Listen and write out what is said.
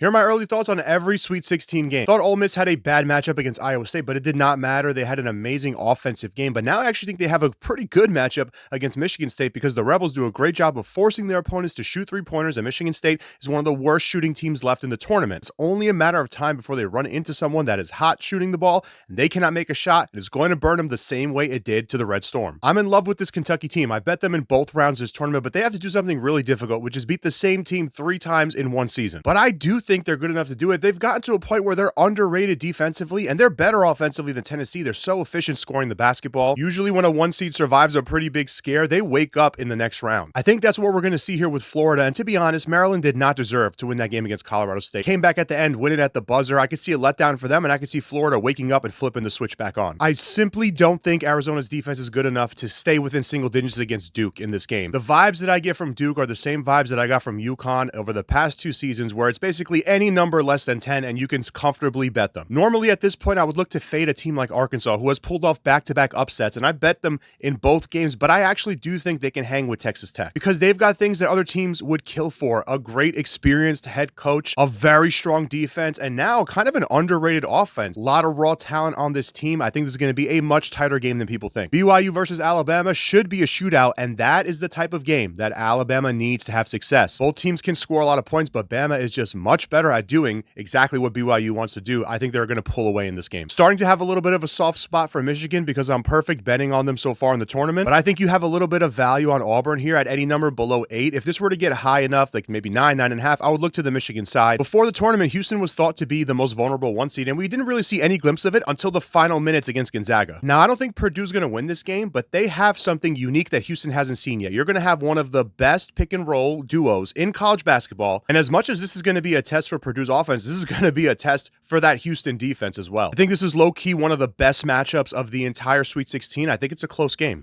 Here are my early thoughts on every Sweet 16 game. Thought Ole Miss had a bad matchup against Iowa State, but it did not matter. They had an amazing offensive game. But now I actually think they have a pretty good matchup against Michigan State because the Rebels do a great job of forcing their opponents to shoot three-pointers, and Michigan State is one of the worst shooting teams left in the tournament. It's only a matter of time before they run into someone that is hot shooting the ball, and they cannot make a shot, and it's going to burn them the same way it did to the Red Storm. I'm in love with this Kentucky team. I bet them in both rounds of this tournament, but they have to do something really difficult, which is beat the same team 3 times in one season. But I do think they're good enough to do it. They've gotten to a point where they're underrated defensively, and they're better offensively than Tennessee. They're so efficient scoring the basketball. Usually when a one seed survives a pretty big scare, they wake up in the next round. I think that's what we're going to see here with Florida, and to be honest, Maryland did not deserve to win that game against Colorado State. Came back at the end, win it at the buzzer. I could see a letdown for them, and I could see Florida waking up and flipping the switch back on. I simply don't think Arizona's defense is good enough to stay within single digits against Duke in this game. The vibes that I get from Duke are the same vibes that I got from UConn over the past 2 seasons, where it's basically any number less than 10 and you can comfortably bet them. Normally at this point, I would look to fade a team like Arkansas, who has pulled off back-to-back upsets, and I bet them in both games, but I actually do think they can hang with Texas Tech because they've got things that other teams would kill for: a great experienced head coach, a very strong defense, and now kind of an underrated offense. A lot of raw talent on this team. I think this is going to be a much tighter game than people think. BYU versus Alabama should be a shootout, and that is the type of game that Alabama needs to have success. Both teams can score a lot of points, but Bama is just much better at doing exactly what BYU wants to do. I think they're going to pull away in this game. Starting to have a little bit of a soft spot for Michigan because I'm perfect betting on them so far in the tournament, but I think you have a little bit of value on Auburn here at any number below 8. If this were to get high enough, like maybe 9, 9.5, I would look to the Michigan side. Before the tournament, Houston was thought to be the most vulnerable 1 seed, and we didn't really see any glimpse of it until the final minutes against Gonzaga. Now, I don't think Purdue's going to win this game, but they have something unique that Houston hasn't seen yet. You're going to have one of the best pick and roll duos in college basketball, and as much as this is going to be a test for Purdue's offense, this is going to be a test for that Houston defense as well. I think this is low-key one of the best matchups of the entire Sweet 16. I think it's a close game.